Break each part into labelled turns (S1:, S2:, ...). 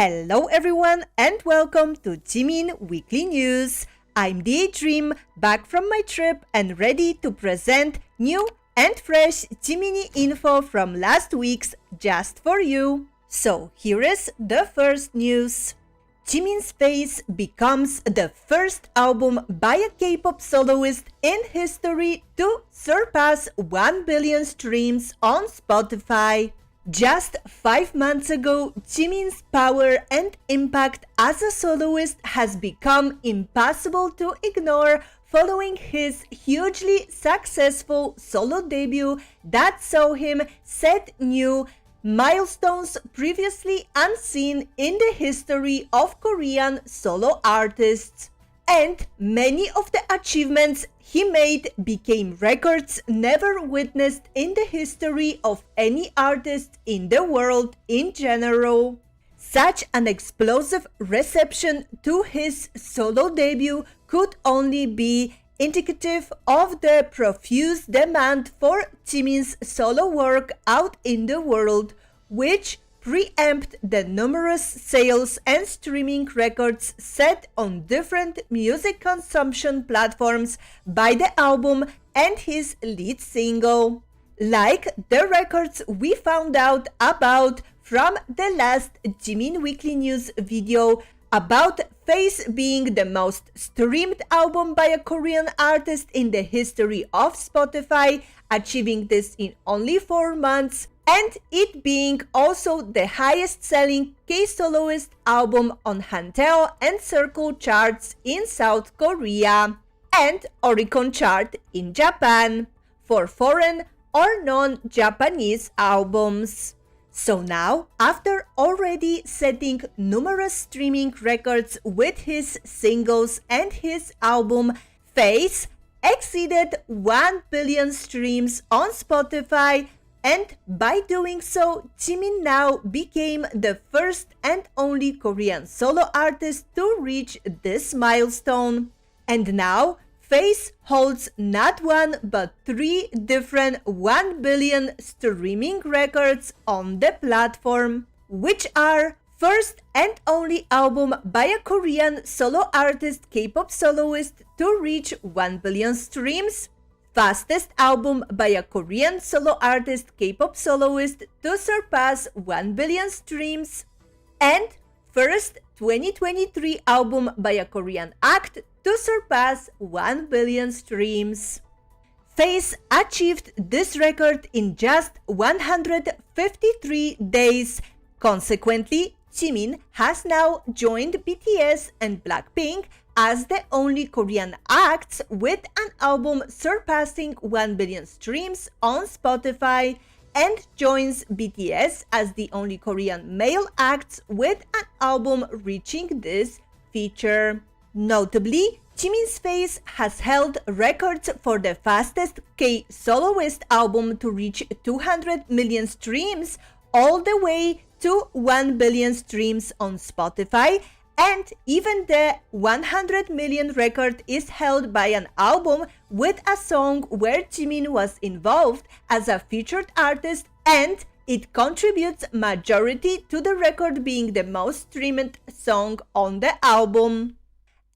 S1: Hello everyone and welcome to Jimin Weekly News. I'm Daydream, back from my trip and ready to present new and fresh Jiminie info from last week's just for you. So here is the first news. Jimin's Face becomes the first album by a K-pop soloist in history to surpass 1 billion streams on Spotify. Just 5 months ago, Jimin's power and impact as a soloist has become impossible to ignore following his hugely successful solo debut that saw him set new milestones previously unseen in the history of Korean solo artists. And many of the achievements he made became records never witnessed in the history of any artist in the world in general. Such an explosive reception to his solo debut could only be indicative of the profuse demand for Jimin's solo work out in the world, which preempt the numerous sales and streaming records set on different music consumption platforms by the album and his lead single. Like the records we found out about from the last Jimin Weekly News video about Face being the most streamed album by a Korean artist in the history of Spotify, achieving this in only 4 months, and it being also the highest selling K-soloist album on Hanteo and Circle charts in South Korea, and Oricon chart in Japan for foreign or non-Japanese albums. So now, after already setting numerous streaming records with his singles and his album, Face exceeded 1 billion streams on Spotify, and by doing so, Jimin now became the first and only Korean solo artist to reach this milestone. And now, Face holds not one but 3 different 1 billion streaming records on the platform, which are first and only album by a Korean solo artist K-pop soloist to reach 1 billion streams, fastest album by a Korean solo artist K-pop soloist to surpass 1 billion streams, and first 2023 album by a Korean act to surpass 1 billion streams. Face achieved this record in just 153 days. Consequently, Jimin has now joined BTS and Blackpink as the only Korean acts with an album surpassing 1 billion streams on Spotify, and joins BTS as the only Korean male acts with an album reaching this feature. Notably, Jimin's Face has held records for the fastest K-soloist album to reach 200 million streams all the way to 1 billion streams on Spotify, and even the 100 million record is held by an album with a song where Jimin was involved as a featured artist, and it contributes majority to the record being the most streamed song on the album.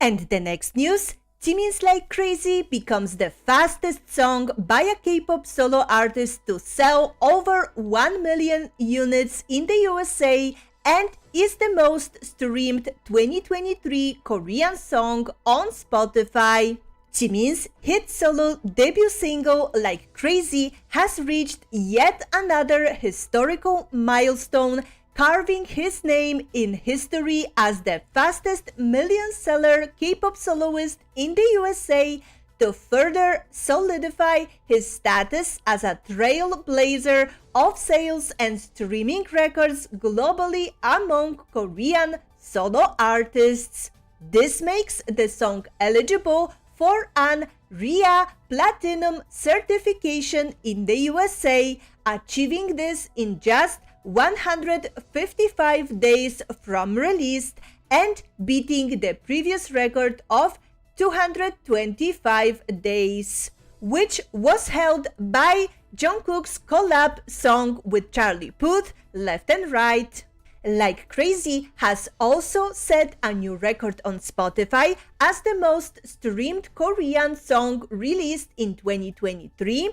S1: And the next news, Jimin's Like Crazy becomes the fastest song by a K-pop solo artist to sell over 1 million units in the USA and is the most streamed 2023 Korean song on Spotify. Jimin's hit solo debut single Like Crazy has reached yet another historical milestone, carving his name in history as the fastest million-seller K-pop soloist in the USA, to further solidify his status as a trailblazer of sales and streaming records globally among Korean solo artists. This makes the song eligible for an RIA Platinum certification in the USA, achieving this in just 155 days from release and beating the previous record of 225 days, which was held by Jungkook's collab song with Charlie Puth, Left and Right. Like Crazy has also set a new record on Spotify as the most streamed Korean song released in 2023,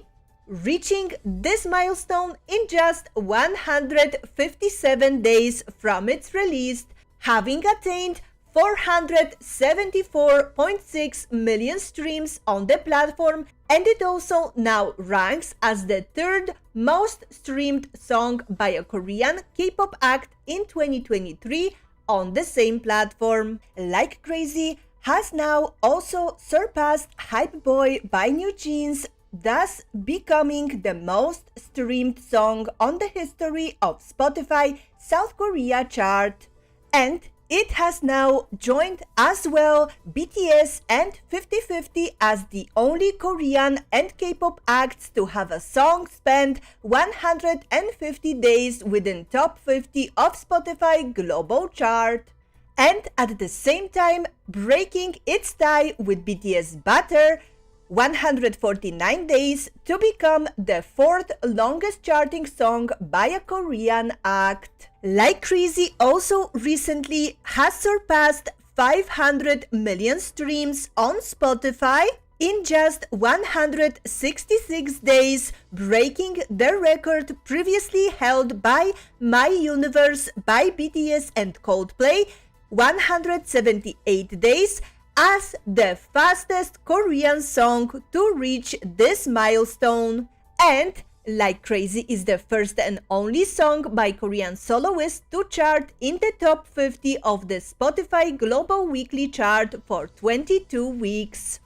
S1: reaching this milestone in just 157 days from its release, having attained 474.6 million streams on the platform, and it also now ranks as the third most streamed song by a Korean K-pop act in 2023 on the same platform. Like Crazy has now also surpassed Hype Boy by New Jeans, thus becoming the most streamed song on the history of Spotify South Korea chart. And it has now joined as well BTS and 50/50 as the only Korean and K-pop acts to have a song spend 150 days within top 50 of Spotify global chart. And at the same time breaking its tie with BTS Butter, 149 days, to become the fourth longest charting song by a Korean act. Like Crazy also recently has surpassed 500 million streams on Spotify in just 166 days, breaking the record previously held by My Universe by BTS and Coldplay, 178 days, as the fastest Korean song to reach this milestone. And Like Crazy is the first and only song by Korean soloists to chart in the top 50 of the Spotify Global Weekly Chart for 22 weeks.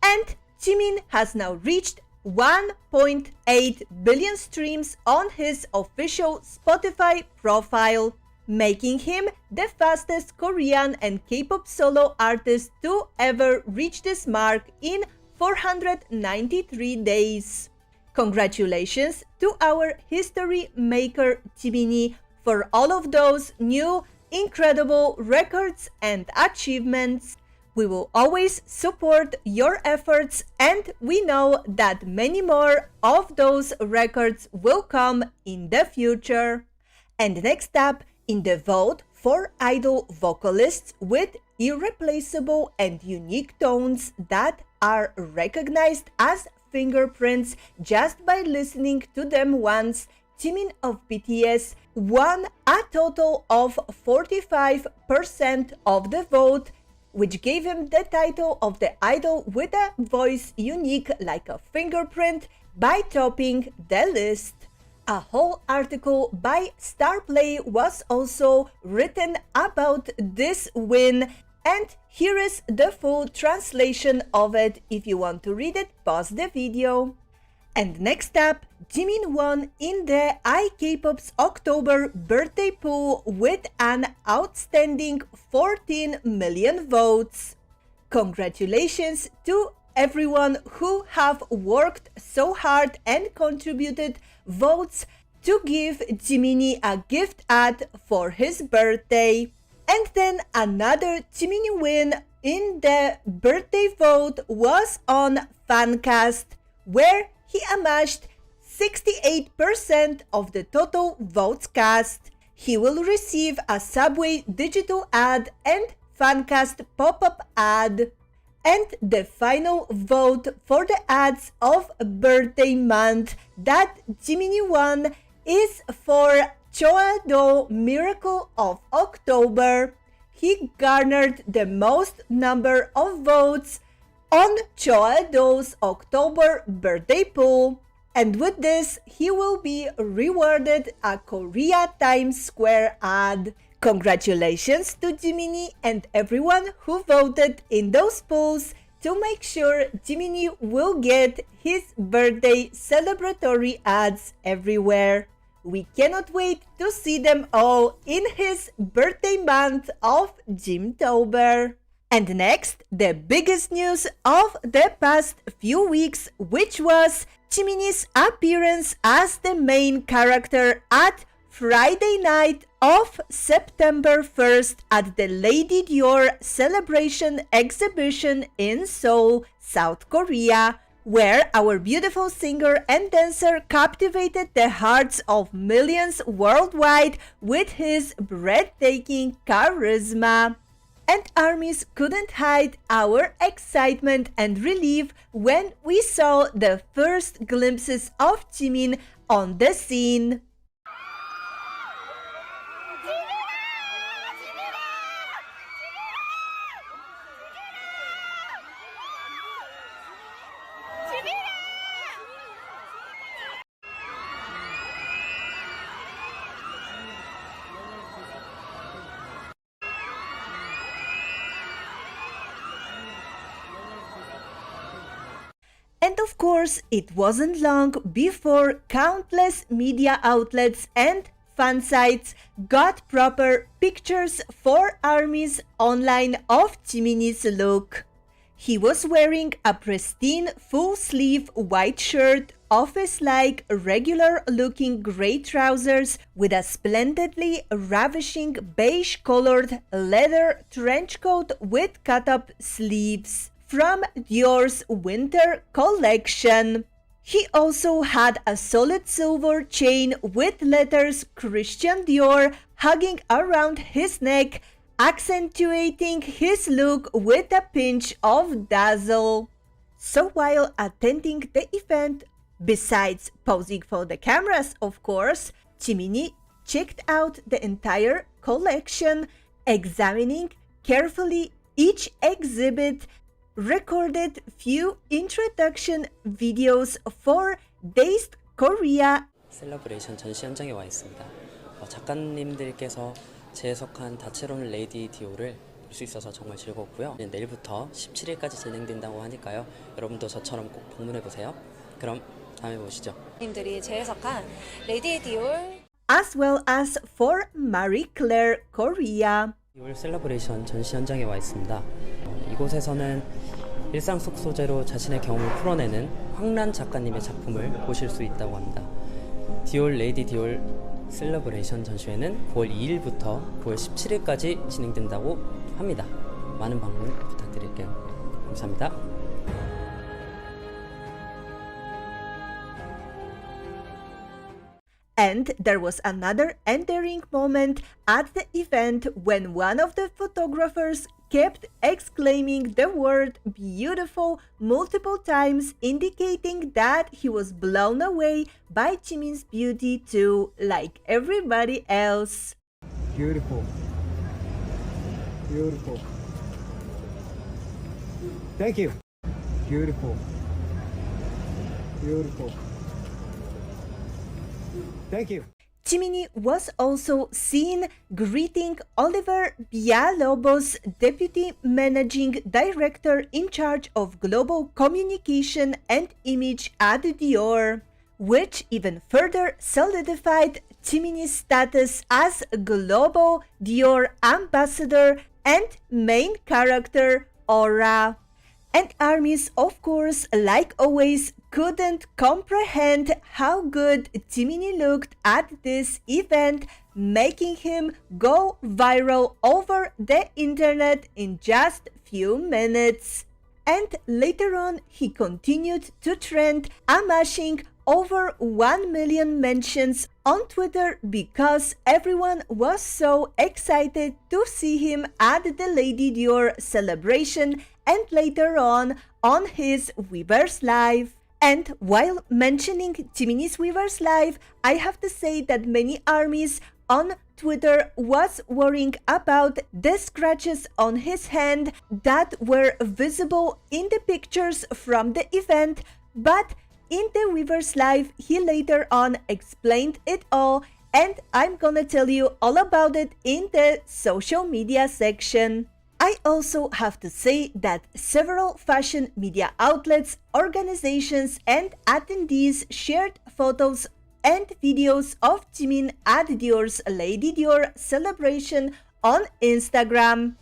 S1: And Jimin has now reached 1.8 billion streams on his official Spotify profile, making him the fastest Korean and K-pop solo artist to ever reach this mark in 493 days. Congratulations to our history maker Jiminie for all of those new incredible records and achievements. We will always support your efforts, and we know that many more of those records will come in the future. And next up in the vote for idol vocalists with irreplaceable and unique tones that are recognized as fingerprints just by listening to them once, Jimin of BTS won a total of 45% of the vote, which gave him the title of the idol with a voice unique like a fingerprint by topping the list. A whole article by Starplay was also written about this win, and here is the full translation of it. If you want to read it, pause the video. And next up, Jimin won in the iKpop's October birthday poll with an outstanding 14 million votes. Congratulations to everyone who have worked so hard and contributed votes to give Jiminie a gift ad for his birthday. And then another Jiminie win in the birthday vote was on Fancast, where he amassed 68% of the total votes cast. He will receive a Subway digital ad and Fancast pop-up ad. And the final vote for the ads of birthday month that Jiminie won is for Choado Miracle of October. He garnered the most number of votes on Choado's October birthday poll, and with this he will be rewarded a Korea Times Square ad. Congratulations to Jiminie and everyone who voted in those polls to make sure Jiminie will get his birthday celebratory ads everywhere. We cannot wait to see them all in his birthday month of Jimtober. And next, the biggest news of the past few weeks, which was Jiminie's appearance as the main character at Friday night of September 1st at the Lady Dior celebration exhibition in Seoul, South Korea, where our beautiful singer and dancer captivated the hearts of millions worldwide with his breathtaking charisma. And armies couldn't hide our excitement and relief when we saw the first glimpses of Jimin on the scene. And of course, it wasn't long before countless media outlets and fan sites got proper pictures for ARMY's online of Jiminy's look. He was wearing a pristine full-sleeve white shirt, office-like regular-looking grey trousers with a splendidly ravishing beige-colored leather trench coat with cut-up sleeves from Dior's winter collection. He also had a solid silver chain with letters Christian Dior hugging around his neck, accentuating his look with a pinch of dazzle. So while attending the event, besides posing for the cameras of course, Jiminie checked out the entire collection, examining carefully each exhibit, recorded few introduction videos for Dazed Korea.
S2: 셀러브레이션 전시 현장에 와 있습니다. 작가님들께서 재해석한 다채로운 레이디 디오를 볼 수 있어서 정말 즐거웠고요. 내일부터 17일까지 진행된다고 하니까요. 여러분도 저처럼 꼭 방문해 보세요. 그럼 다음에 보시죠.
S3: 님들이 재해석한 레이디 디올
S1: as well as for Marie Claire Korea.
S2: 디올 셀러브레이션 전시 현장에 와 있습니다. 이곳에서는 일상 속 소재로 자신의 경험을 풀어내는 황란 작가님의 작품을 보실 수 있다고 합니다. 디올 레이디 디올 셀러브레이션 전시회는 9월 2일부터 9월 17일까지 진행된다고 합니다. 많은 방문 부탁드릴게요. 감사합니다.
S1: And there was another endearing moment at the event when one of the photographers kept exclaiming the word beautiful multiple times, indicating that he was blown away by Jimin's beauty too, like everybody else.
S4: Beautiful. Beautiful. Thank you. Beautiful. Beautiful. Thank you.
S1: Jiminie was also seen greeting Oliver Villalobos, Deputy Managing Director in charge of Global Communication and Image at Dior, which even further solidified Jiminie's status as Global Dior Ambassador and main character aura. And armies, of course, like always, couldn't comprehend how good Jiminie looked at this event, making him go viral over the internet in just few minutes. And later on, he continued to trend, amassing over 1 million mentions on Twitter because everyone was so excited to see him at the Lady Dior celebration and later on his Weverse Live. And while mentioning Jiminie's Weverse Live, I have to say that many armies on Twitter was worrying about the scratches on his hand that were visible in the pictures from the event, but in the Weverse Live, he later on explained it all, and I'm gonna tell you all about it in the social media section. I also have to say that several fashion media outlets, organizations, and attendees shared photos and videos of Jimin at Dior's Lady Dior celebration on Instagram,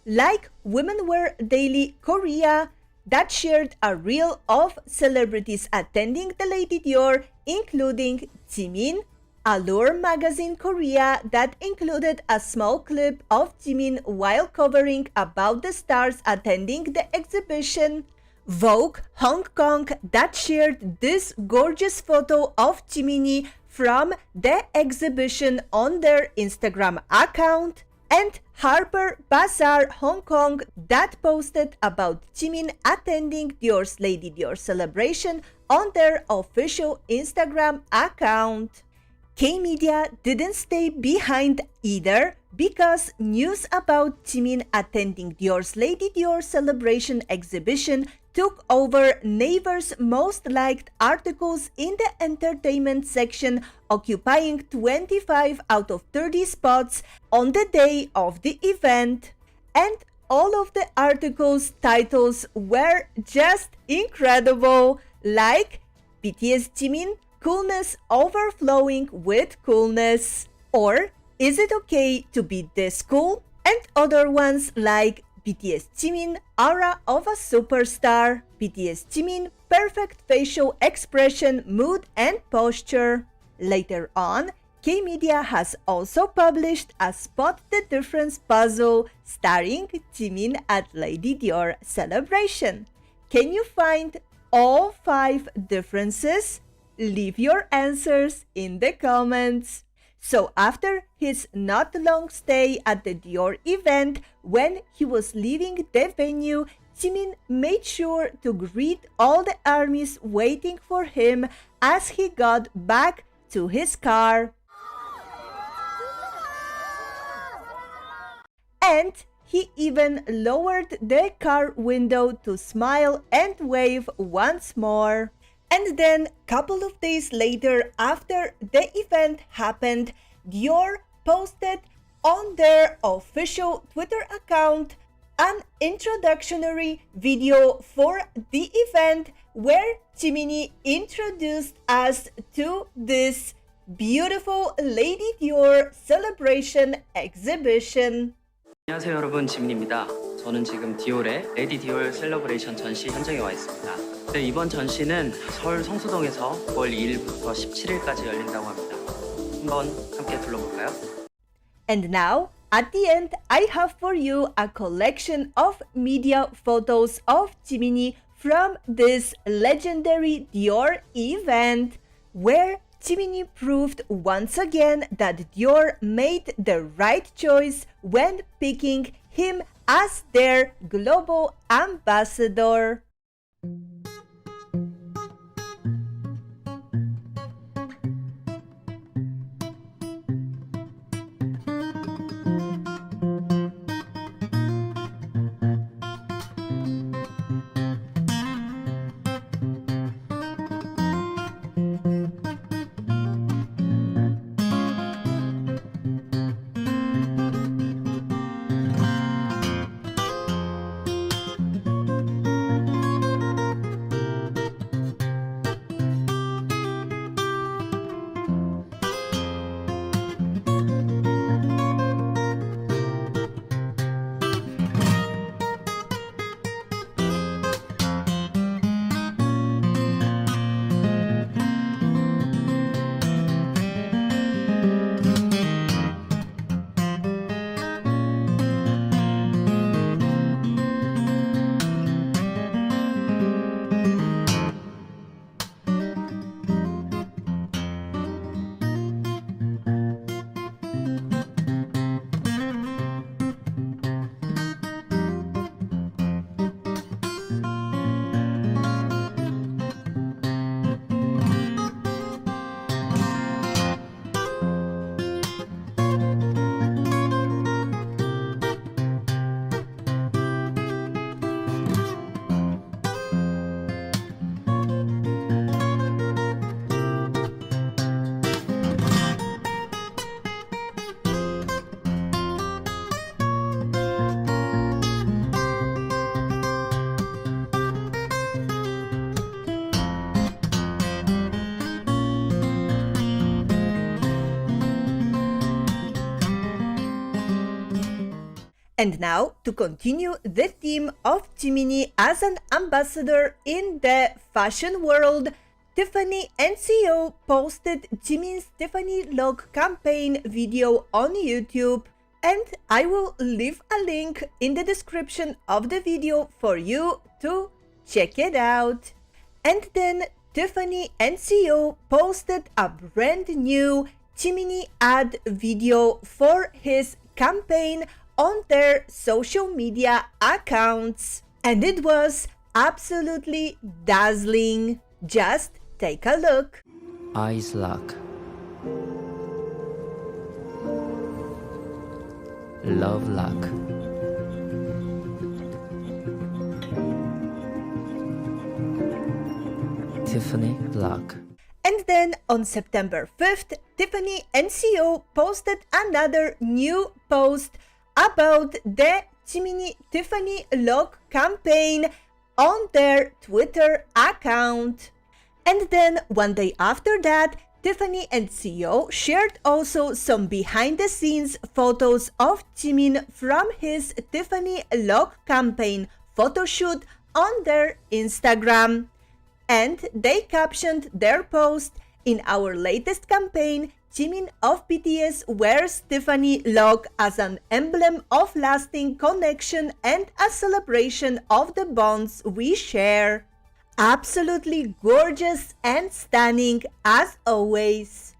S1: like Women Wear Daily Korea, that shared a reel of celebrities attending the Lady Dior, including Jimin, Allure Magazine Korea, that included a small clip of Jimin while covering about the stars attending the exhibition, Vogue Hong Kong that shared this gorgeous photo of Jiminie from the exhibition on their Instagram account, and Harper Bazaar Hong Kong that posted about Jimin attending Dior's Lady Dior celebration on their official Instagram account. K-Media didn't stay behind either, because news about Jimin attending Dior's Lady Dior celebration exhibition took over Naver's most liked articles in the entertainment section, occupying 25 out of 30 spots on the day of the event. And all of the articles' titles were just incredible, like BTS Jimin, coolness overflowing with coolness, or is it okay to be this cool? And other ones like BTS Jimin, aura of a superstar, BTS Jimin, perfect facial expression, mood and posture. Later on, K-Media has also published a Spot the Difference puzzle starring Jimin at Lady Dior celebration. Can you find all 5 differences? Leave your answers in the comments. So after his not long stay at the Dior event, when he was leaving the venue, Jimin made sure to greet all the armies waiting for him as he got back to his car. And he even lowered the car window to smile and wave once more. And then, couple of days later, after the event happened, Dior posted on their official Twitter account an introductory video for the event where Jiminie introduced us to this beautiful Lady Dior celebration exhibition.
S2: 안녕하세요 여러분, 지민입니다. 저는 지금 디올의 레디 디올 셀러브레이션 전시 현장에 와 있습니다. 네, 이번 전시는 서울 성수동에서 9월 2일부터 17일까지 열린다고 합니다. 한번 함께 둘러볼까요?
S1: And now, at the end, I have for you a collection of media photos of Jiminie from this legendary Dior event, where Jiminie proved once again that Dior made the right choice when picking him as their global ambassador. And now, to continue the theme of Jiminie as an ambassador in the fashion world, Tiffany and Co posted Jimin's Tiffany Log campaign video on YouTube, and I will leave a link in the description of the video for you to Check it out. And then Tiffany and Co posted a brand new Jiminie ad video for his campaign on their social media accounts. And it was absolutely dazzling. Just take a look.
S2: Eyes lock. Love lock. Tiffany lock.
S1: And then on September 5th, Tiffany and Co posted another new post about the Jiminie Tiffany lock campaign on their Twitter account. And then one day after that, Tiffany and Co shared also some behind the scenes photos of Jimin from his Tiffany lock campaign photoshoot on their Instagram. And they captioned their post, "In our latest campaign, Jimin of BTS wears Tiffany lock as an emblem of lasting connection and a celebration of the bonds we share." Absolutely gorgeous and stunning as always.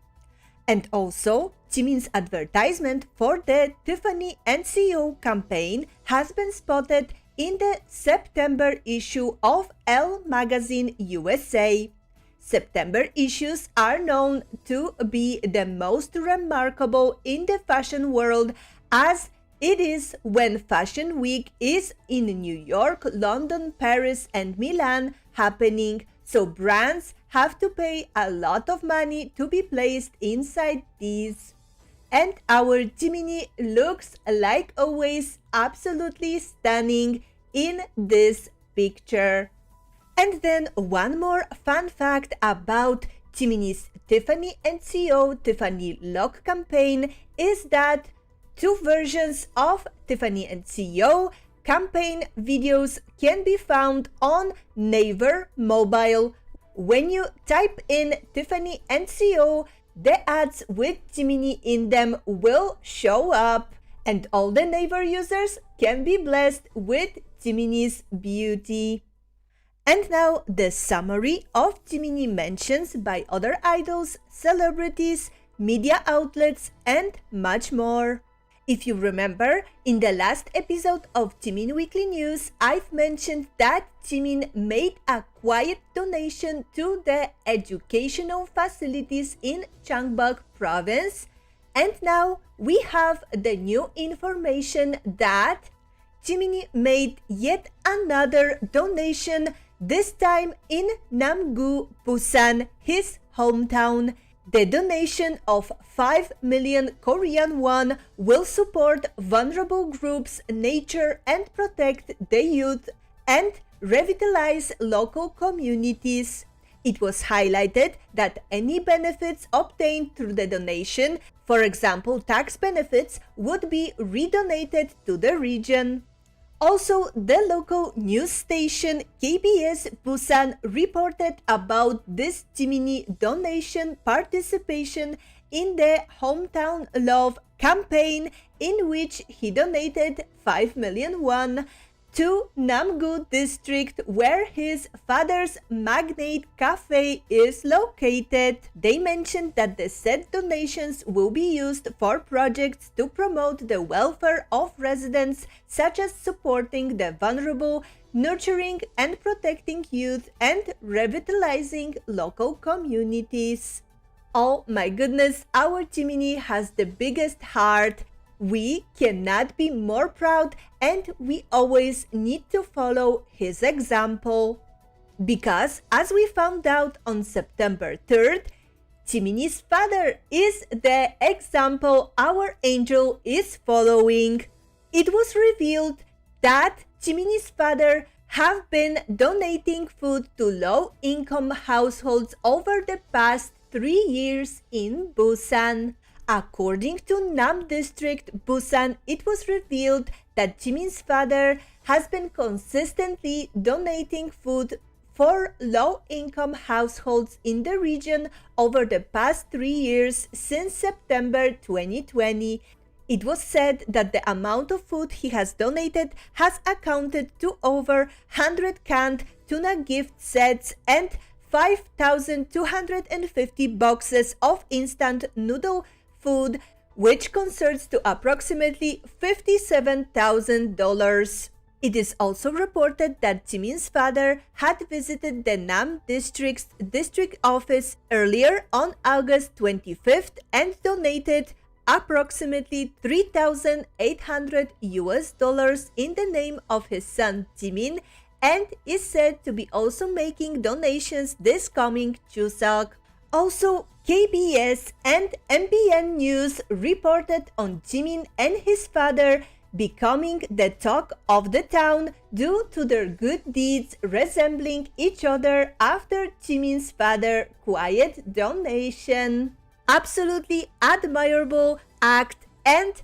S1: And also, Jimin's advertisement for the Tiffany and Co campaign has been spotted in the September issue of Elle magazine USA. September issues are known to be the most remarkable in the fashion world, as it is when Fashion Week is in New York, London, Paris, and Milan happening, so brands have to pay a lot of money to be placed inside these. And our Jiminie looks, like always, absolutely stunning in this picture. And then one more fun fact about Jiminie's Tiffany and Co Tiffany lock campaign is that two versions of Tiffany and Co campaign videos can be found on Naver mobile. When you type in Tiffany and Co, the ads with Jiminie in them will show up, and all the Naver users can be blessed with Jiminie's beauty. And now the summary of Jiminie mentions by other idols, celebrities, media outlets, and much more. If you remember, in the last episode of Jimin Weekly News, I've mentioned that Jimin made a quiet donation to the educational facilities in Gyeongbuk province. And now we have the new information that Jiminie made yet another donation, this time in Namgu, Busan, his hometown. The donation of 5 million Korean won will support vulnerable groups, nature, and protect the youth and revitalize local communities. It was highlighted that any benefits obtained through the donation, for example tax benefits, would be redonated to the region. Also, the local news station KBS Busan reported about this Jiminie donation participation in the Hometown Love campaign, in which he donated 5 million won to Namgu district, where his father's Magnate Cafe is located. They mentioned that the said donations will be used for projects to promote the welfare of residents, such as supporting the vulnerable, nurturing and protecting youth, and revitalizing local communities. Oh my goodness, our Jiminie has the biggest heart. We cannot be more proud, and we always need to follow his example. Because as we found out on September 3rd, Jiminie's father is the example our angel is following. It was revealed that Jiminie's father have been donating food to low-income households over the past 3 years in Busan. According to Nam District, Busan, it was revealed that Jimin's father has been consistently donating food for low-income households in the region over the past 3 years since September 2020. It was said that the amount of food he has donated has accounted to over 100 canned tuna gift sets and 5,250 boxes of instant noodle food, which concerts to approximately $57,000. It is also reported that Jimin's father had visited the Nam District's district office earlier on August 25th and donated approximately $3,800 in the name of his son Jimin, and is said to be also making donations this coming Chuseok. Also, KBS and MBN News reported on Jimin and his father becoming the talk of the town due to their good deeds resembling each other after Jimin's father's quiet donation. Absolutely admirable act and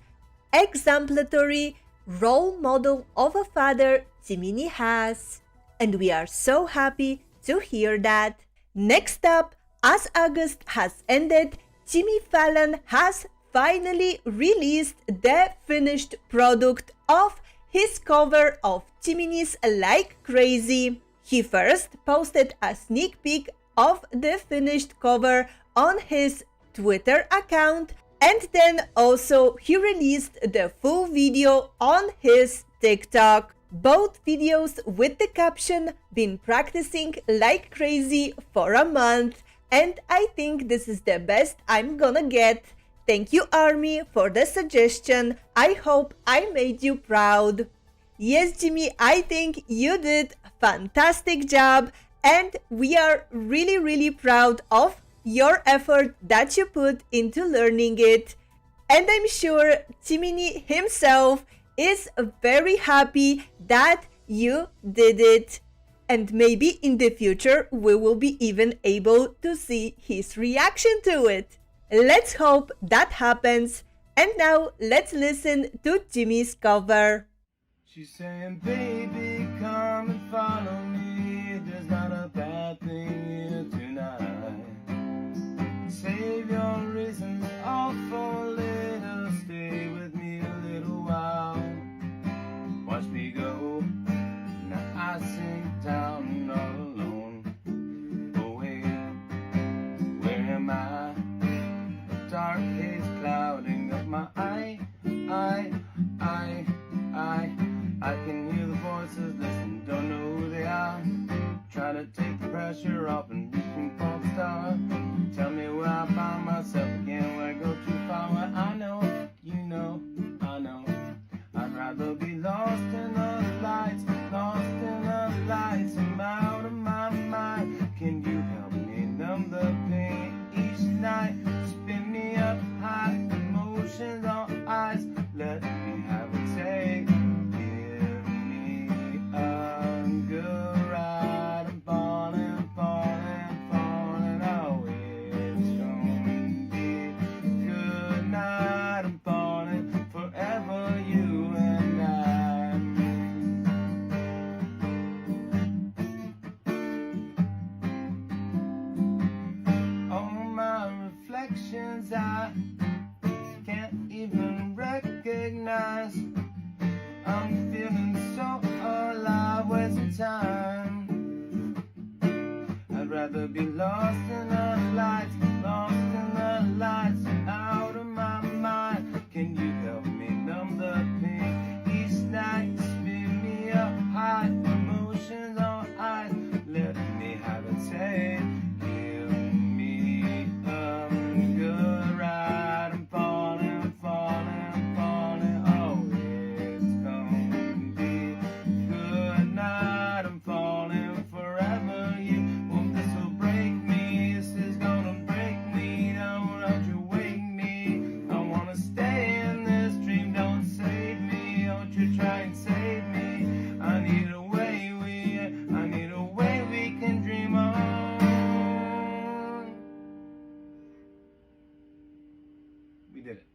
S1: exemplary role model of a father Jiminie has. And we are so happy to hear that. Next up, as August has ended, Jimmy Fallon has finally released the finished product of his cover of Jiminie's Like Crazy. He first posted a sneak peek of the finished cover on his Twitter account, and then also he released the full video on his TikTok. Both videos with the caption "Been practicing like crazy for a month, and I think this is the best I'm gonna get. Thank you, Army, for the suggestion. I hope I made you proud." Yes, Jimmy, I think you did fantastic job, and we are really proud of your effort that you put into learning it. And I'm sure Jiminie himself is very happy that you did it. And maybe in the future we will be even able to see his reaction to it. Let's hope that happens. And now let's listen to Jimmy's cover.
S5: She's saying, baby, come and follow me. There's not a bad thing here tonight. Save your reasons all for later. Stay with me a little while. Watch me go. Now I sink down all alone. Oh wait, where am I? A dark haze clouding up my eye. I can hear the voices, listen, don't know who they are. Try to take the pressure off and reaching for the star. Tell me where I find myself again, where I go too far, where I know, you know, I know. I'd rather be lost in the lights, I'm out of my mind. Can you help me numb the pain each night? Spin me up high, emotions on ice. Let me have a take. Give me a good ride. I'm falling. Oh, it's gonna be a good night. I'm falling forever, you and I. All my reflections I can't even recognize. I'm feeling so alive, wasting time. I'd rather be lost in the lights, out of my mind. Can you help me numb the pain each night? Spin me up high, emotions on ice. Let me have a taste. Give me a good ride. I'm falling. Oh, it's gonna be good night. I'm falling forever. You hope this will break me. This is gonna break me. Don't you wake me. I wanna stay in this dream. Don't save me. Don't you try and save me. I need a way we can dream on. We did it.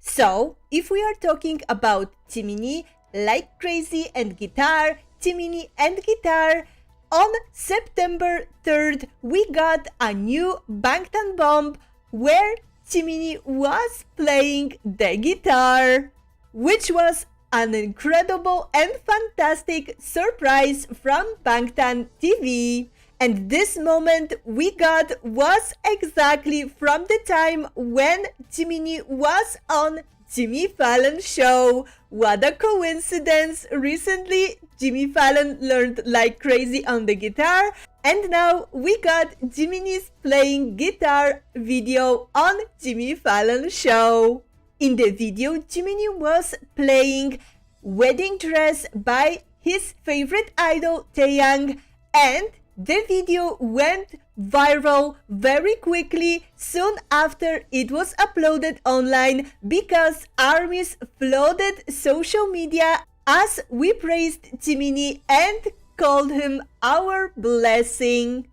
S1: So, if we are talking about Jiminie, Like Crazy and Guitar, Jiminie and Guitar, on September 3rd we got a new Bangtan bomb where Jiminie was playing the guitar, which was an incredible and fantastic surprise from Bangtan TV. And this moment we got was exactly from the time when Jiminie was on Jimmy Fallon's show. What a coincidence! Recently, Jimmy Fallon learned like crazy on the guitar, and now we got Jiminie's playing guitar video on Jimmy Fallon's show. In the video, Jiminie was playing Wedding Dress by his favorite idol Taeyang, and the video went viral very quickly soon after it was uploaded online because armies flooded social media as we praised Jiminie and called him our blessing.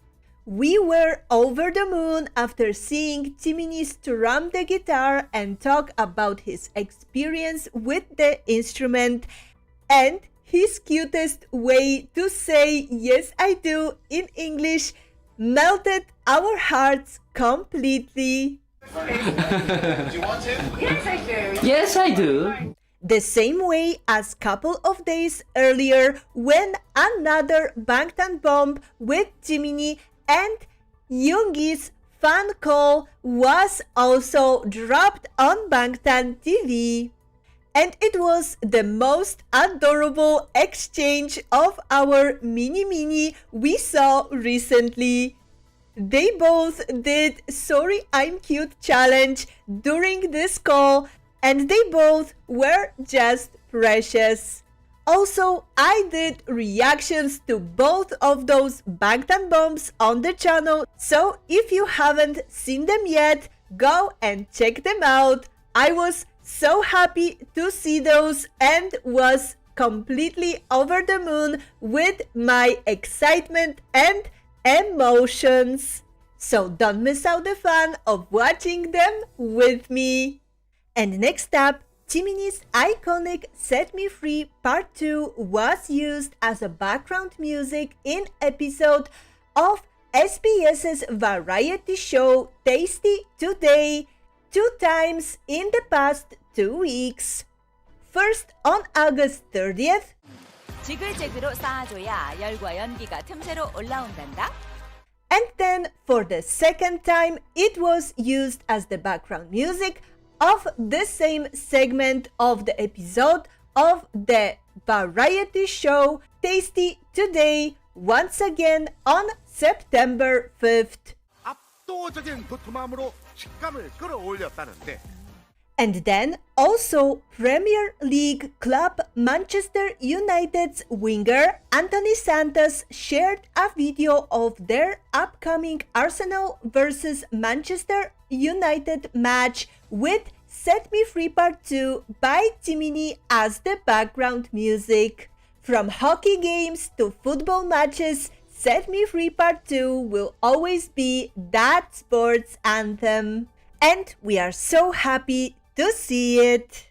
S1: We were over the moon after seeing Jiminie strum the guitar and talk about his experience with the instrument, and his cutest way to say "yes I do" in English melted our hearts completely.
S6: Do you want to?
S2: Yes, I do.
S1: The same way as couple of days earlier when another Bangtan bomb with Jiminie and Yoongi's fan call was also dropped on Bangtan TV. And it was the most adorable exchange of our mini we saw recently. They both did "Sorry I'm Cute" challenge during this call, and they both were just precious. Also, I did reactions to both of those Bangtan bombs on the channel, so if you haven't seen them yet, go and check them out. I was so happy to see those and was completely over the moon with my excitement and emotions. So don't miss out the fun of watching them with me. And next up, Jiminie's iconic Set Me Free Part 2 was used as a background music in episode of SBS's variety show Tasty Today 2 times in the past 2 weeks. First on August 30th,
S7: 지글재그로 쌓아줘야 열과 연기가 틈새로 올라온단다.
S1: and then for the second time it was used as the background music of the same segment of the episode of the variety show Tasty Today once again on September 5th.
S6: 압도적인 도톰함으로 식감을 끌어올렸다는데.
S1: And then also Premier League club Manchester United's winger Anthony Santos shared a video of their upcoming Arsenal versus Manchester United match with Set Me Free Part 2 by Jiminie as the background music. From hockey games to football matches, Set Me Free Part 2 will always be that sports anthem. And we are so happy to see it.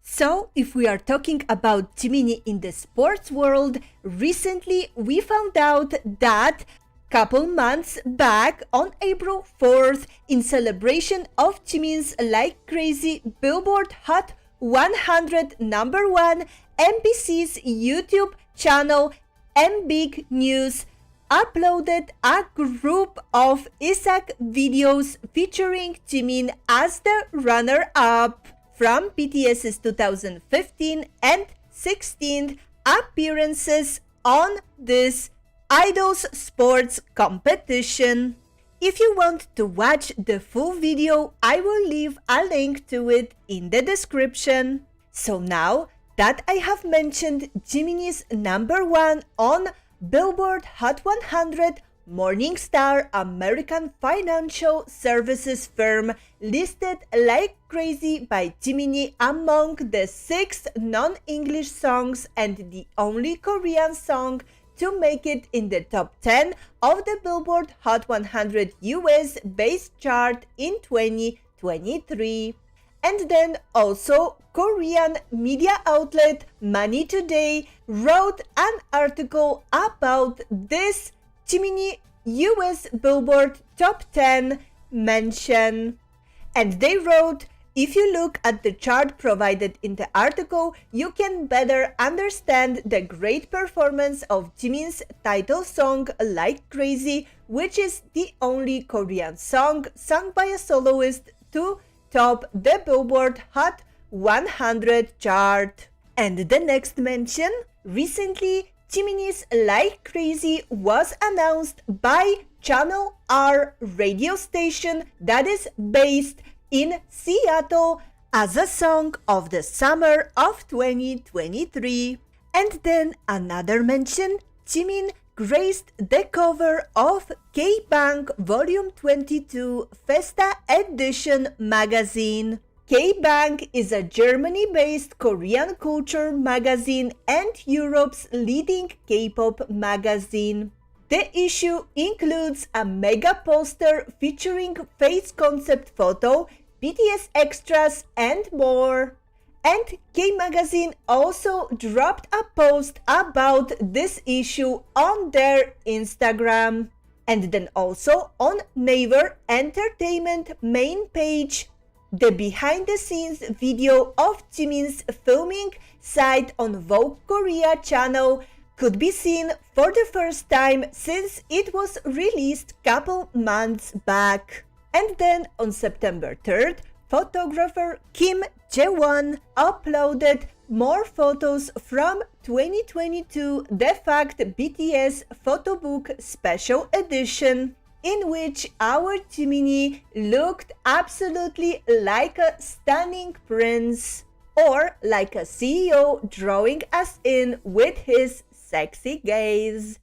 S1: So, if we are talking about Jiminie in the sports world, recently we found out that couple months back on April 4th, in celebration of Jimin's Like Crazy Billboard Hot 100 #1, MBC's YouTube channel MBig News uploaded a group of Isaac videos featuring Jimin as the runner-up from BTS's 2015 and 16 appearances on this Idols Sports competition. If you want to watch the full video, I will leave a link to it in the description. So now that I have mentioned Jiminie's #1 on Billboard Hot 100, Morningstar, American financial services firm, listed Like Crazy by Jiminie among the 6 non-English songs and the only Korean song to make it in the top 10 of the Billboard Hot 100 US based chart in 2023. And then also Korean media outlet Money Today wrote an article about this Jiminie US Billboard Top 10 mention. And they wrote, if you look at the chart provided in the article, you can better understand the great performance of Jimin's title song Like Crazy, which is the only Korean song sung by a soloist to top the Billboard Hot 100 chart. And the next mention, recently Jiminie's Like Crazy was announced by Channel R radio station that is based in Seattle as a song of the summer of 2023. And then another mention, Jimin graced the cover of K-Bang Volume 22 Festa Edition magazine. K-Bang is a Germany-based Korean culture magazine and Europe's leading K-pop magazine. The issue includes a mega poster featuring face concept photo, BTS extras, and more. And K Magazine also dropped a post about this issue on their Instagram. And then also on Naver Entertainment main page, the behind-the-scenes video of Jimin's filming site on Vogue Korea channel could be seen for the first time since it was released couple months back. And then on September 3rd, photographer Kim Jae-won uploaded more photos from 2022 The Fact BTS Photobook Special Edition, in which our Jiminie looked absolutely like a stunning prince, or like a CEO drawing us in with his sexy gaze.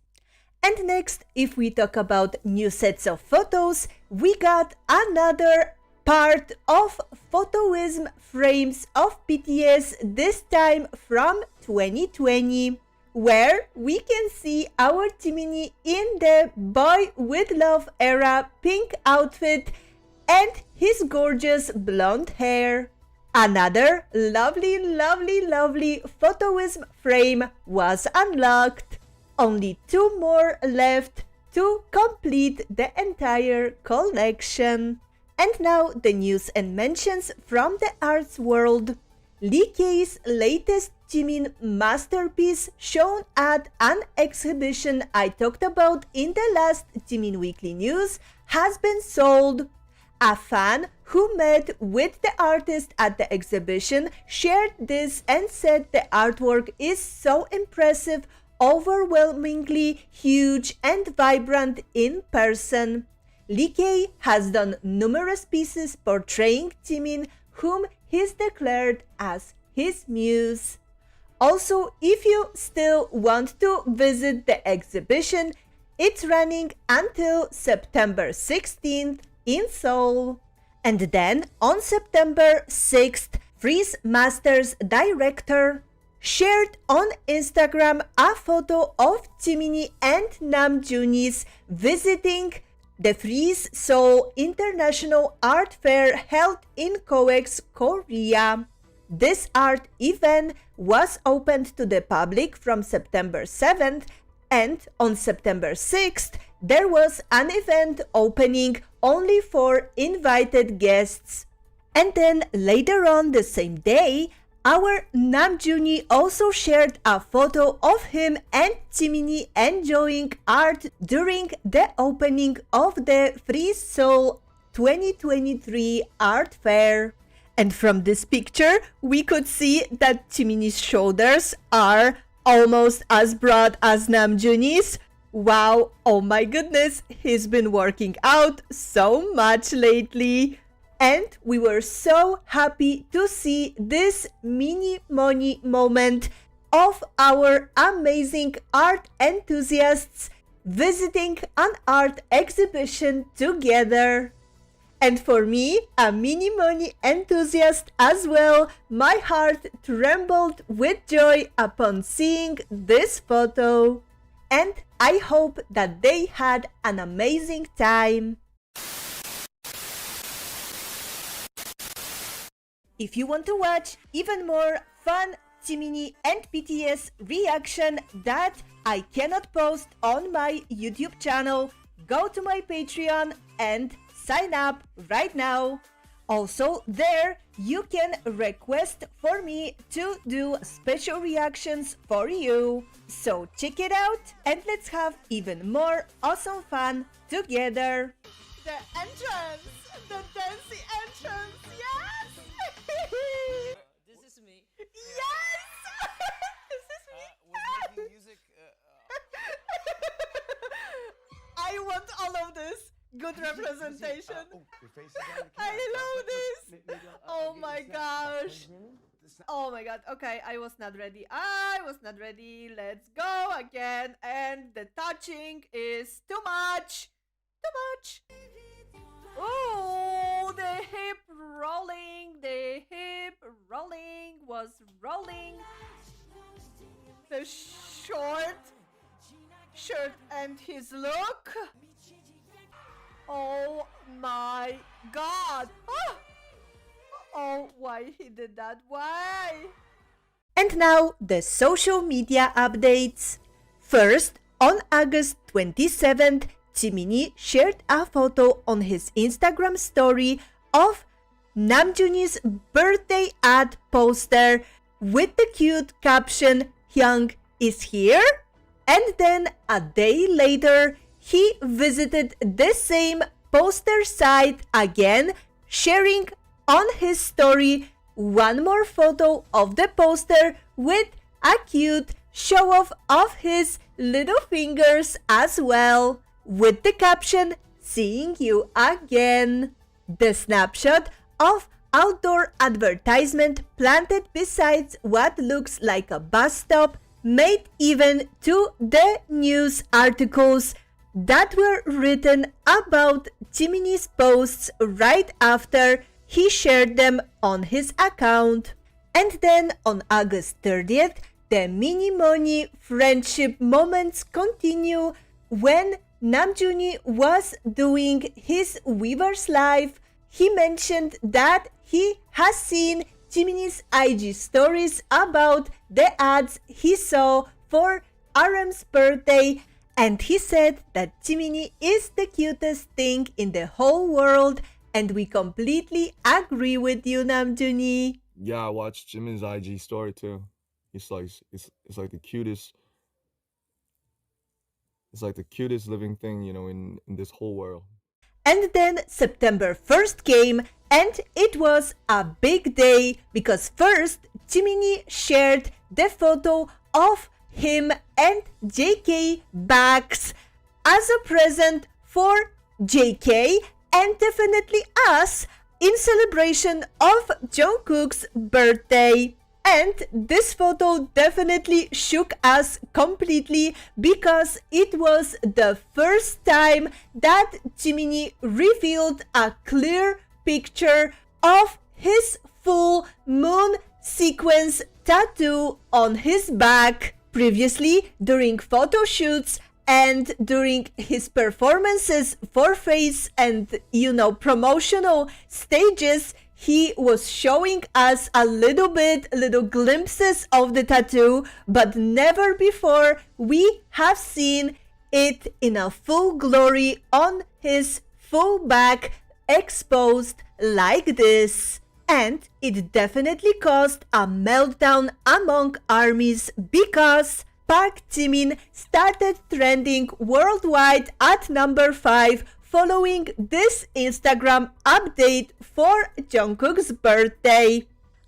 S1: And next, if we talk about new sets of photos, we got another part of photoism frames of BTS, this time from 2020, where we can see our Jiminie in the Boy with Love era pink outfit and his gorgeous blonde hair. Another lovely photoism frame was unlocked. Only 2 more left to complete the entire collection. And now the news and mentions from the arts world. Lee K's latest Jimin masterpiece shown at an exhibition I talked about in the last Jimin Weekly News has been sold. A fan who met with the artist at the exhibition shared this and said the artwork is so impressive, overwhelmingly huge and vibrant in person. Lee K has done numerous pieces portraying Jimin, whom he's declared as his muse. Also, if you still want to visit the exhibition, it's running until September 16th in Seoul. And then on September 6th, Freeze Masters director shared on Instagram a photo of Jiminie and Namjoon's visiting the Freeze Seoul International Art Fair held in COEX, Korea. This art event was opened to the public from September 7th, and on September 6th, there was an event opening only for invited guests. And then later on the same day, our Namjoon also shared a photo of him and Jiminie enjoying art during the opening of the Freeze Seoul 2023 art fair. And from this picture, we could see that Jiminie's shoulders are almost as broad as Namjoon's. Wow, oh my goodness, he's been working out so much lately. And we were so happy to see this mini money moment of our amazing art enthusiasts visiting an art exhibition together. And for me, a mini money enthusiast as well, my heart trembled with joy upon seeing this photo. And I hope that they had an amazing time. If you want to watch even more fun Jiminie and BTS reaction that I cannot post on my YouTube channel, go to my Patreon and sign up right now. Also, there you can request for me to do special reactions for you. So check it out and let's have even more awesome fun together. The entrance! The dancing entrance! Yes!
S2: This is me.
S1: Yes! This is me!
S5: Was making music.
S1: I want all of this. Good representation.
S5: Your face is on the
S1: I
S5: camera.
S1: love this. Oh
S5: I'll
S1: my
S5: get you a snap.
S1: gosh. Oh my god. Okay, I was not ready. I was not ready. Let's go again. And the touching is too much. Too much. Oh, the hip rolling. The hip rolling was rolling. The short shirt and his look. Oh my god! Oh, why he did that? Why? And now the social media updates. First, on August 27th, Jiminie shared a photo on his Instagram story of Namjoon's birthday ad poster with the cute caption, "Hyung is here?" And then a day later, he visited the same poster site again, sharing on his story one more photo of the poster with a cute show-off of his little fingers as well, with the caption, "Seeing you again." The snapshot of outdoor advertisement planted beside what looks like a bus stop made even to the news articles that were written about Jiminie's posts right after he shared them on his account. And then on August 30th, the mini-money friendship moments continue when Namjoon was doing his Weverse live. He mentioned that he has seen Jiminie's IG stories about the ads he saw for RM's birthday, and he said that Jiminie is the cutest thing in the whole world, and we completely agree with you, Namjoon.
S8: Yeah, I watched Jimin's IG story too. It's like the cutest. It's like the cutest living thing, in this whole world.
S1: And then September 1st came, and it was a big day because first Jiminie shared the photo of him and JK bags as a present for JK and definitely us in celebration of Jungkook's birthday. And this photo definitely shook us completely because it was the first time that Jiminie revealed a clear picture of his full moon sequence tattoo on his back. Previously, during photo shoots and during his performances for Face and, promotional stages, he was showing us little glimpses of the tattoo, but never before we have seen it in a full glory on his full back exposed like this. And it definitely caused a meltdown among armies because Park Jimin started trending worldwide at number 5 following this Instagram update for Jungkook's birthday.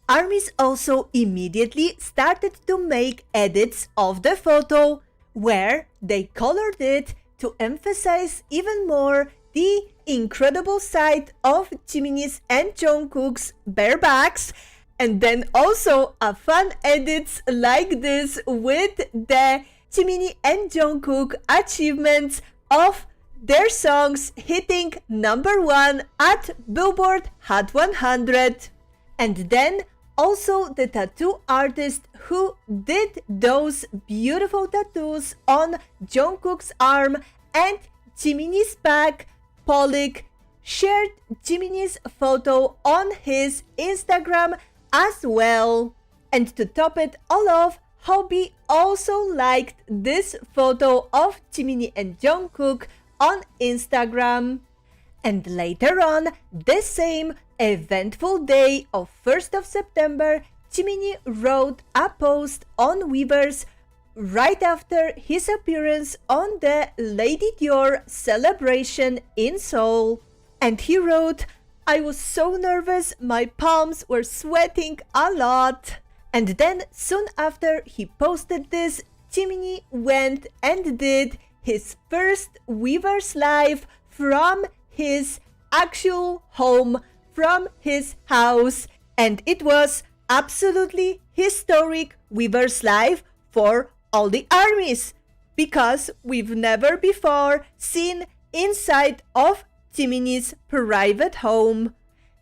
S1: Armies also immediately started to make edits of the photo where they colored it to emphasize even more the incredible side of Jiminie's and Jungkook's bare backs, and then also a fun edits like this with the Jiminie and Jungkook achievements of their songs hitting number 1 at Billboard Hot 100. And then also the tattoo artist who did those beautiful tattoos on Jungkook's arm and Jiminie's back, Pollock, shared Jiminie's photo on his Instagram as well. And to top it all off, Hobie also liked this photo of Jiminie and Jungkook on Instagram. And later on, the same eventful day of 1st of September, Jiminie wrote a post on Weverse right after his appearance on the Lady Dior celebration in Seoul. And he wrote, "I was so nervous, my palms were sweating a lot." And then soon after he posted this, Jiminie went and did his first Weverse live from his actual home, from his house. And it was absolutely historic Weverse live for all the armies, because we've never before seen inside of Jiminie's private home.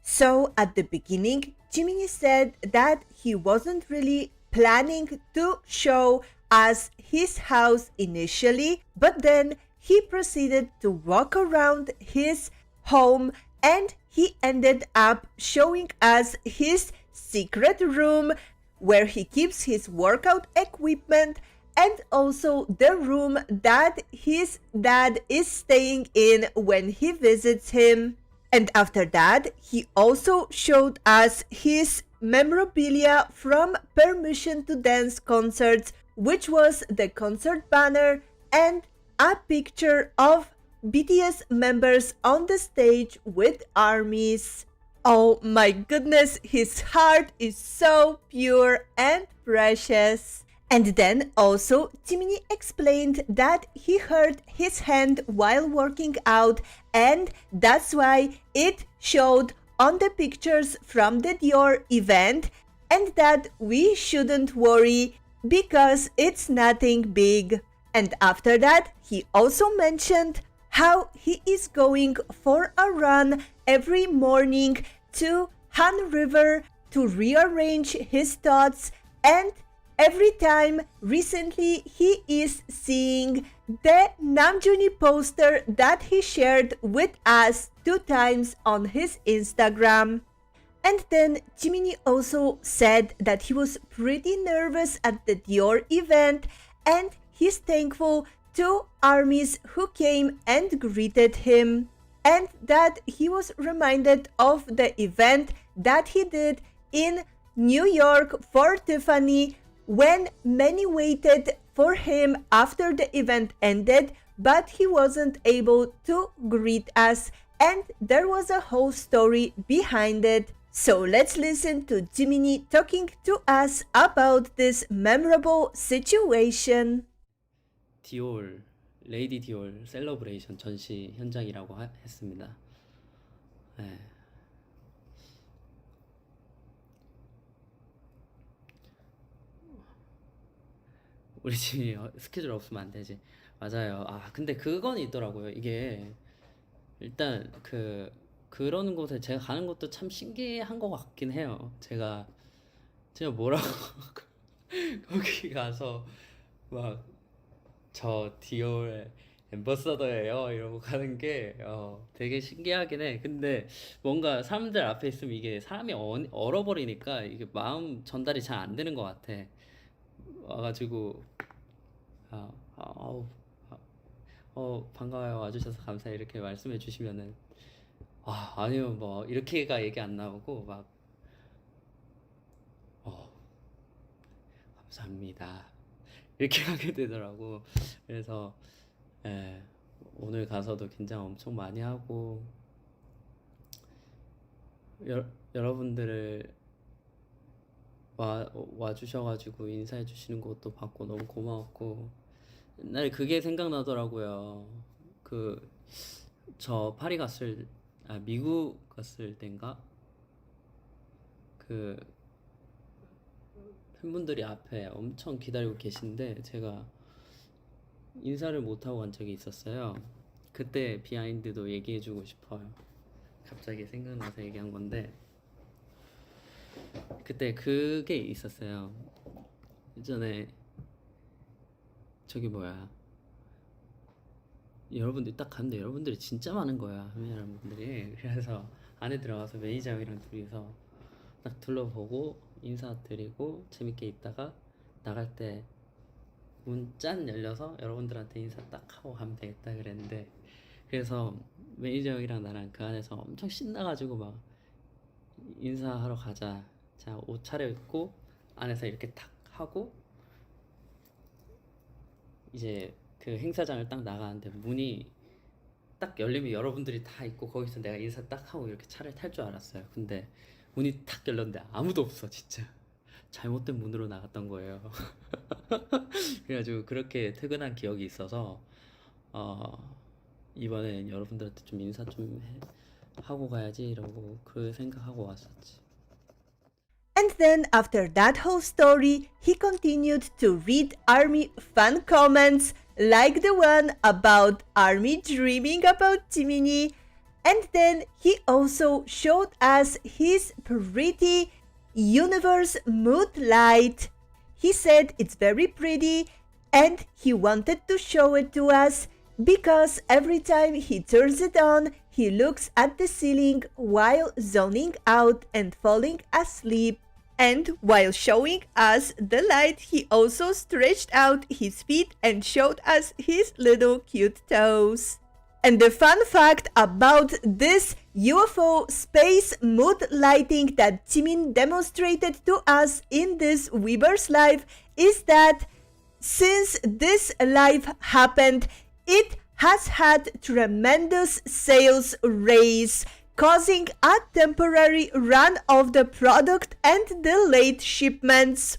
S1: So at the beginning, Jiminie said that he wasn't really planning to show us his house initially, but then he proceeded to walk around his home and he ended up showing us his secret room where he keeps his workout equipment, and also the room that his dad is staying in when he visits him. And after that, he also showed us his memorabilia from Permission to Dance concerts, which was the concert banner and a picture of BTS members on the stage with armies. Oh my goodness, his heart is so pure and precious. And then also Jiminie explained that he hurt his hand while working out, and that's why it showed on the pictures from the Dior event, and that we shouldn't worry because it's nothing big. And after that, he also mentioned how he is going for a run every morning to Han River to rearrange his thoughts, and every time recently he is seeing the Namjoon poster that he shared with us 2 times on his Instagram. And then Jiminie also said that he was pretty nervous at the Dior event, and he's thankful to armies who came and greeted him, and that he was reminded of the event that he did in New York for Tiffany, when many waited for him after the event ended, but he wasn't able to greet us, and there was a whole story behind it. So let's listen to Jiminie talking to us about this memorable situation.
S2: 디올, 레이디 디올 셀러브레이션 전시 현장이라고 했습니다. 네. 우리 집이 스케줄 없으면 안 되지. 맞아요. 아 근데 그건 있더라고요. 이게 일단 그러는 곳에 제가 가는 것도 참 신기한 것 같긴 해요. 제가 뭐라고 거기 가서 막 저 디올 앰버서더예요 이러고 가는 게 되게 신기하긴 해. 근데 뭔가 사람들 앞에 있으면 이게 사람이 얼어버리니까 이게 마음 전달이 잘 안 되는 것 같아. 와가지고 반가워요, 와주셔서 감사해 이렇게 말씀해 주시면은 아니면 뭐 이렇게가 얘기 안 나오고 막 감사합니다 이렇게 하게 되더라고. 그래서 오늘 가서도 긴장 엄청 많이 하고 여러분들을 와주셔가지고 인사해 주시는 것도 받고 너무 고마웠고, 옛날에 그게 생각나더라고요. 저 미국 갔을 땐가 팬분들이 앞에 엄청 기다리고 계신데 제가 인사를 못하고 간 적이 있었어요. 그때 비하인드도 얘기해주고 싶어요. 갑자기 생각나서 얘기한 건데, 그때 그게 있었어요. 예전에 여러분들이 딱 갔는데 여러분들이 진짜 많은 거야, 여러분들이. 그래서 안에 들어가서 매니저 형이랑 둘이서 딱 둘러보고 인사드리고 재밌게 있다가 나갈 때 문 짠 열려서 여러분들한테 인사 딱 하고 가면 되겠다 그랬는데, 그래서 매니저 형이랑 나랑 그 안에서 엄청 신나가지고 막 인사하러 가자. 자, 옷 차려입고 안에서 이렇게 탁 하고 이제 그 행사장을 딱 나가는데 문이 딱 열리면 여러분들이 다 있고 거기서 내가 인사 딱 하고 이렇게 차를 탈 줄 알았어요. 근데 문이 탁 열렸는데 아무도 없어 진짜. 잘못된 문으로 나갔던 거예요. 그래가지고 그렇게 퇴근한 기억이 있어서 이번엔 여러분들한테 좀 인사 좀 하고 가야지 이러고 그 생각하고 왔었지.
S1: And then after that whole story, he continued to read ARMY fan comments like the one about ARMY dreaming about Jiminie. And then he also showed us his pretty universe mood light. He said it's very pretty and he wanted to show it to us because every time he turns it on, he looks at the ceiling while zoning out and falling asleep. And while showing us the light, he also stretched out his feet and showed us his little cute toes. And the fun fact about this UFO space mood lighting that Jimin demonstrated to us in this Weverse live is that since this live happened, it has had tremendous sales raise, causing a temporary run of the product and delayed shipments.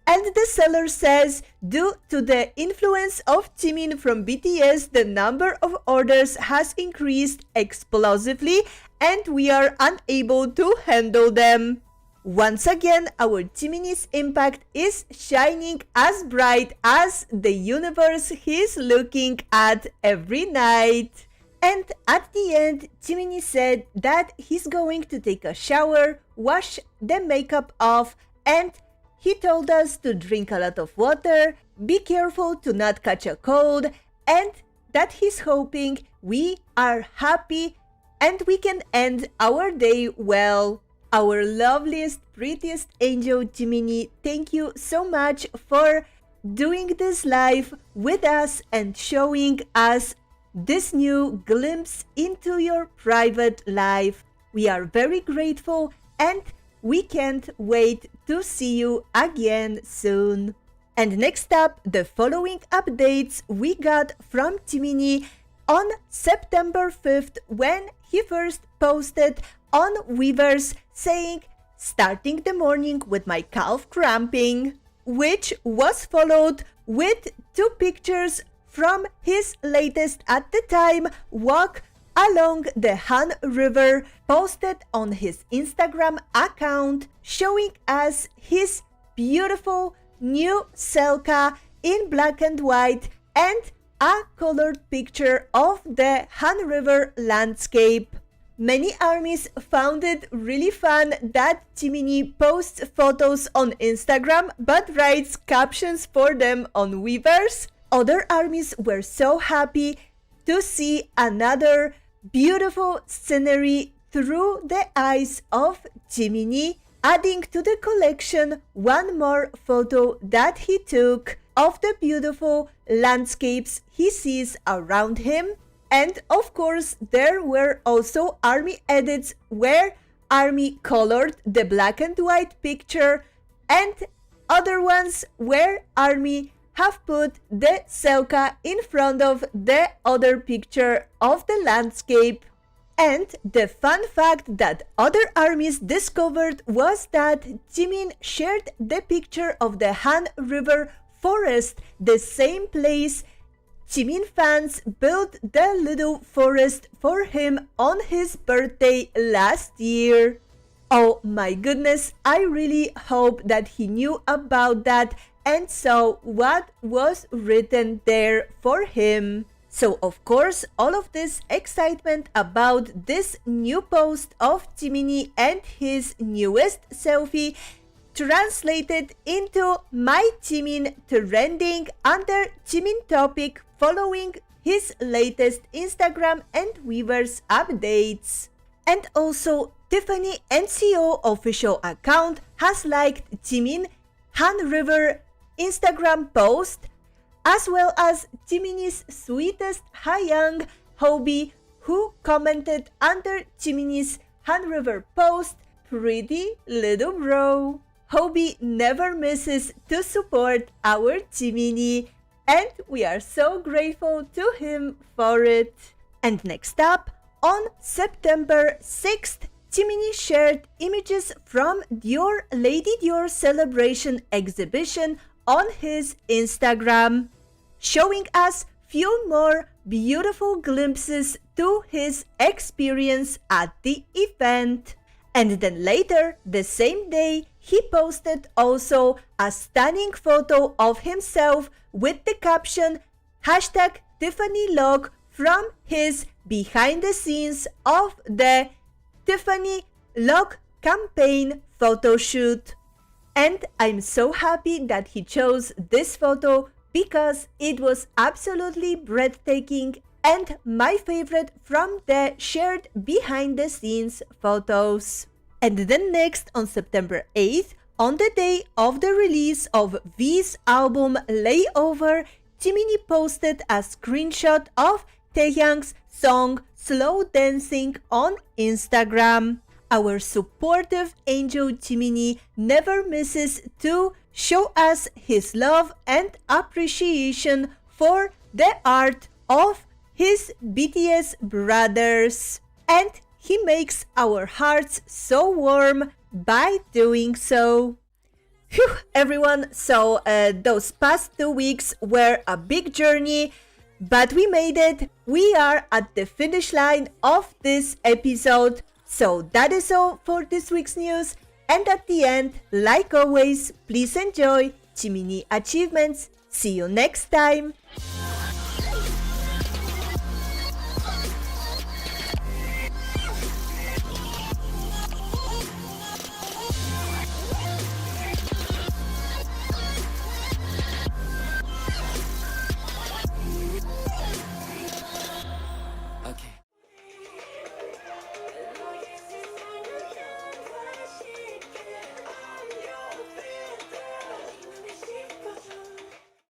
S1: And the seller says, due to the influence of Jimin from BTS, the number of orders has increased explosively and we are unable to handle them. Once again, our Jiminie's impact is shining as bright as the universe he's looking at every night. And at the end, Jiminie said that he's going to take a shower, wash the makeup off, and he told us to drink a lot of water, be careful to not catch a cold, and that he's hoping we are happy and we can end our day well. Our loveliest, prettiest angel Jiminie, thank you so much for doing this live with us and showing us this new glimpse into your private life. We are very grateful and we can't wait to see you again soon. And next up, the following updates we got from Jiminie on September 5th when he first posted on Weverse saying, starting the morning with my calf cramping, which was followed with 2 pictures from his latest at the time walk along the Han River posted on his Instagram account, showing us his beautiful new selka in black and white and a colored picture of the Han River landscape. Many armies found it really fun that Jiminie posts photos on Instagram but writes captions for them on Weverse. Other armies were so happy to see another beautiful scenery through the eyes of Jiminie, adding to the collection one more photo that he took of the beautiful landscapes he sees around him. And of course, there were also army edits where army colored the black and white picture and other ones where army have put the selka in front of the other picture of the landscape. And the fun fact that other armies discovered was that Jimin shared the picture of the Han River forest, the same place Jimin fans built the little forest for him on his birthday last year. Oh my goodness, I really hope that he knew about that and saw what was written there for him. So of course, all of this excitement about this new post of Jiminie and his newest selfie translated into my Jimin trending under Jimin topic following his latest Instagram and Weverse updates. And also, Tiffany and Co official account has liked Jimin Han River Instagram post, as well as Jiminie's sweetest Hayoung Hobie, who commented under Jiminie's hand river post, "Pretty little bro." Hobie never misses to support our Jiminie, and we are so grateful to him for it. And next up, on September 6th, Jiminie shared images from Dior Lady Dior celebration exhibition on his Instagram, showing us few more beautiful glimpses to his experience at the event. And then later, the same day, he posted also a stunning photo of himself with the caption #TiffanyLog from his behind the scenes of the Tiffany Log campaign photo shoot. And I'm so happy that he chose this photo because it was absolutely breathtaking and my favorite from the shared behind the scenes photos. And then next, on September 8th, on the day of the release of V's album Layover, Jiminie posted a screenshot of Taehyung's song Slow Dancing on Instagram. Our supportive angel Jiminie never misses to show us his love and appreciation for the art of his BTS brothers. And he makes our hearts so warm by doing so. Phew, everyone, so those past 2 weeks were a big journey, but we made it. We are at the finish line of this episode. So that is all for this week's news. And at the end, like always, please enjoy Jiminie achievements. See you next time.